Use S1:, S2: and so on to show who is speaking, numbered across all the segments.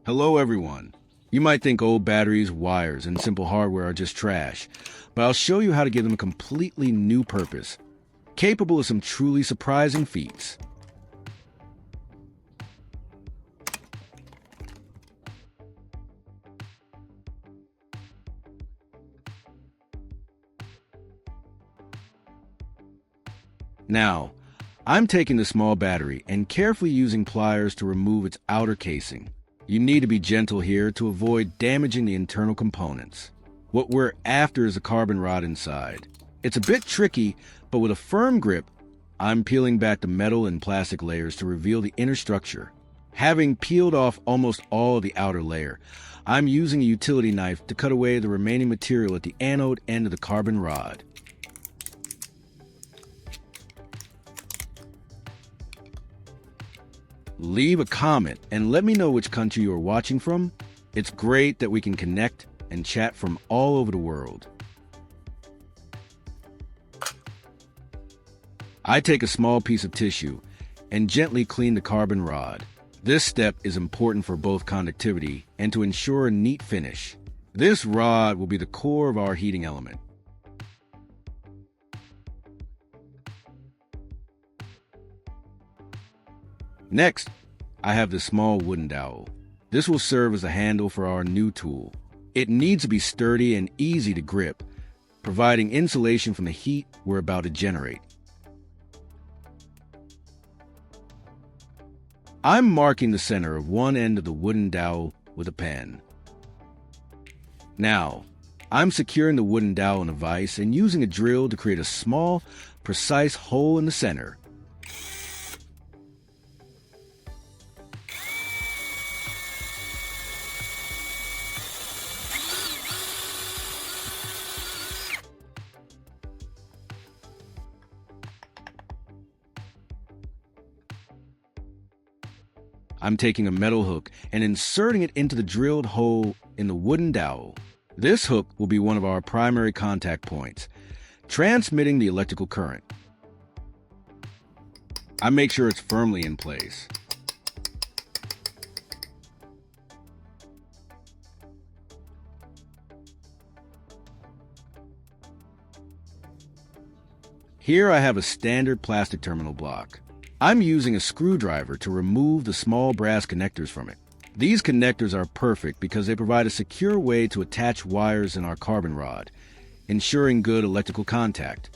S1: Hello everyone. You might think old batteries, wires, and simple hardware are just trash, but I'll show you how to give them a completely new purpose, capable of some truly surprising feats. Now, I'm taking the small battery and carefully using pliers to remove its outer casing. You need to be gentle here to avoid damaging the internal components. What we're after is a carbon rod inside. It's a bit tricky, but with a firm grip, I'm peeling back the metal and plastic layers to reveal the inner structure. Having peeled off almost all of the outer layer, I'm using a utility knife to cut away the remaining material at the anode end of the carbon rod. Leave a comment and let me know which country you are watching from. It's great that we can connect and chat from all over the world. I take a small piece of tissue and gently clean the carbon rod. This step is important for both conductivity and to ensure a neat finish. This rod will be the core of our heating element. Next, I have this small wooden dowel. This will serve as a handle for our new tool. It needs to be sturdy and easy to grip, providing insulation from the heat we're about to generate. I'm marking the center of one end of the wooden dowel with a pen. Now, I'm securing the wooden dowel in a vise and using a drill to create a small, precise hole in the center. I'm taking a metal hook and inserting it into the drilled hole in the wooden dowel. This hook will be one of our primary contact points, transmitting the electrical current. I make sure it's firmly in place. Here I have a standard plastic terminal block. I'm using a screwdriver to remove the small brass connectors from it. These connectors are perfect because they provide a secure way to attach wires in our carbon rod, ensuring good electrical contact.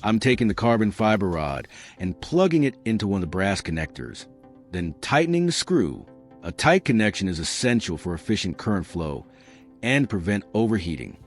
S1: I'm taking the carbon fiber rod and plugging it into one of the brass connectors, then tightening the screw. A tight connection is essential for efficient current flow and prevent overheating.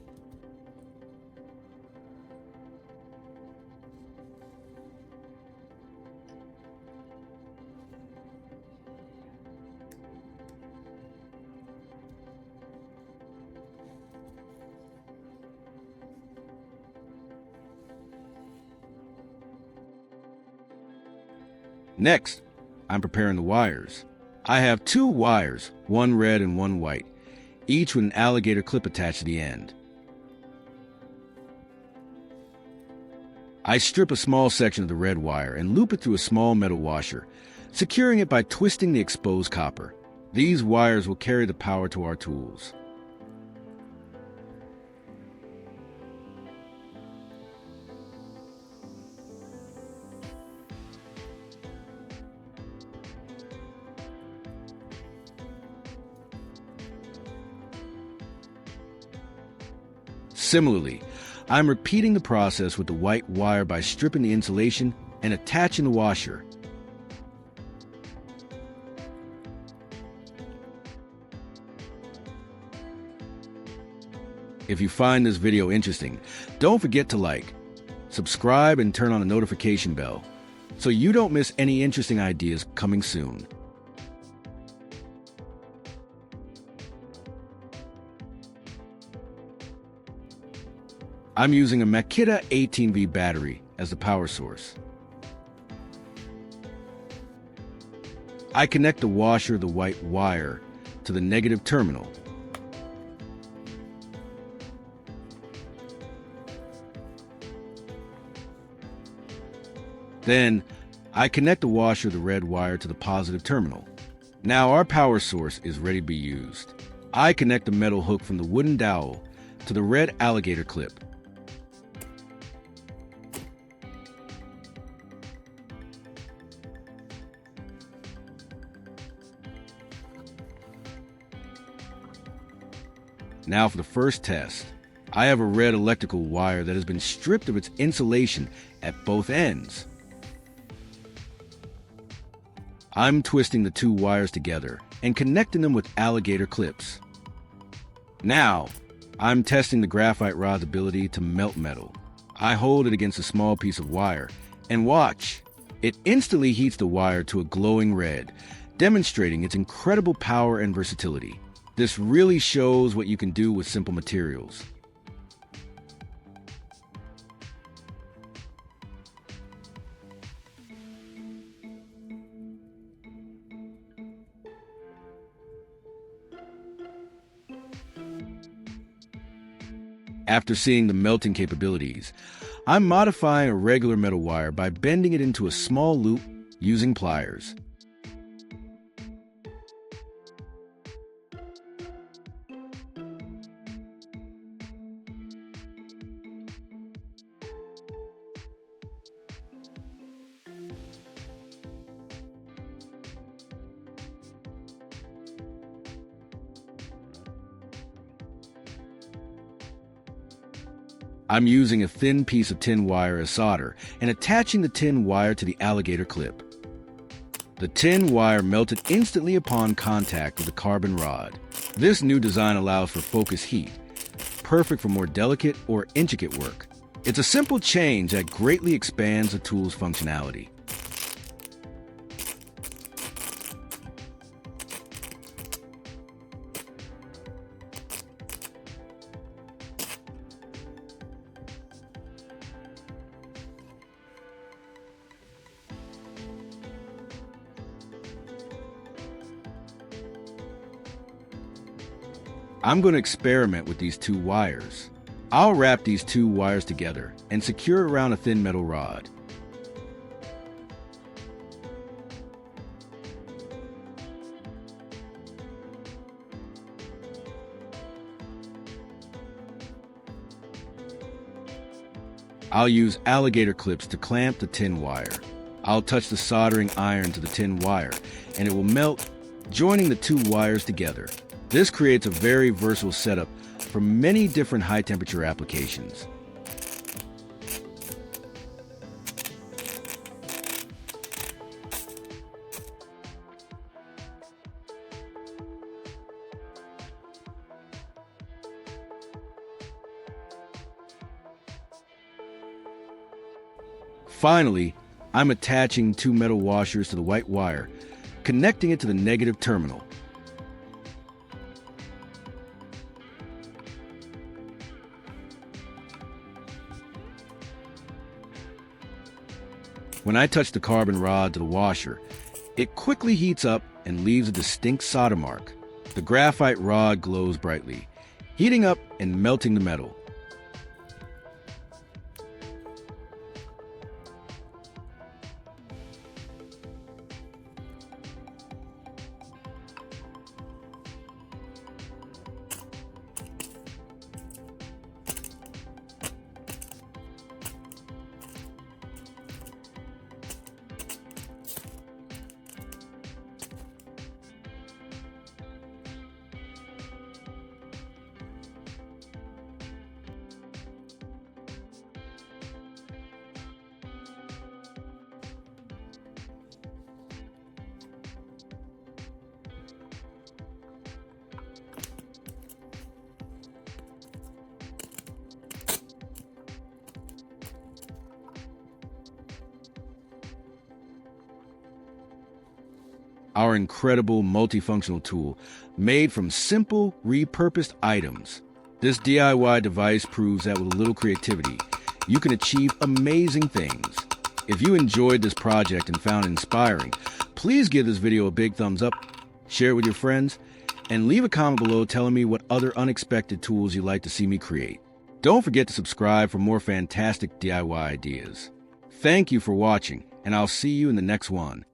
S1: Next, I'm preparing the wires. I have two wires, one red and one white, each with an alligator clip attached to the end. I strip a small section of the red wire and loop it through a small metal washer, securing it by twisting the exposed copper. These wires will carry the power to our tools. Similarly, I'm repeating the process with the white wire by stripping the insulation and attaching the washer. If you find this video interesting, don't forget to like, subscribe, and turn on the notification bell so you don't miss any interesting ideas coming soon. I'm using a Makita 18V battery as the power source. I connect the washer, the white wire, to the negative terminal. Then, I connect the washer, the red wire, to the positive terminal. Now our power source is ready to be used. I connect the metal hook from the wooden dowel to the red alligator clip. Now for the first test. I have a red electrical wire that has been stripped of its insulation at both ends. I'm twisting the two wires together and connecting them with alligator clips. Now, I'm testing the graphite rod's ability to melt metal. I hold it against a small piece of wire, and watch! It instantly heats the wire to a glowing red, demonstrating its incredible power and versatility. This really shows what you can do with simple materials. After seeing the melting capabilities, I'm modifying a regular metal wire by bending it into a small loop using pliers. I'm using a thin piece of tin wire as solder and attaching the tin wire to the alligator clip. The tin wire melted instantly upon contact with the carbon rod. This new design allows for focused heat, perfect for more delicate or intricate work. It's a simple change that greatly expands the tool's functionality. I'm going to experiment with these two wires. I'll wrap these two wires together and secure around a thin metal rod. I'll use alligator clips to clamp the tin wire. I'll touch the soldering iron to the tin wire, and it will melt, joining the two wires together. This creates a very versatile setup for many different high-temperature applications. Finally, I'm attaching two metal washers to the white wire, connecting it to the negative terminal. When I touch the carbon rod to the washer, it quickly heats up and leaves a distinct solder mark. The graphite rod glows brightly, heating up and melting the metal. Our incredible multifunctional tool made from simple, repurposed items. This DIY device proves that with a little creativity, you can achieve amazing things. If you enjoyed this project and found it inspiring, please give this video a big thumbs up, share it with your friends, and leave a comment below telling me what other unexpected tools you'd like to see me create. Don't forget to subscribe for more fantastic DIY ideas. Thank you for watching, and I'll see you in the next one.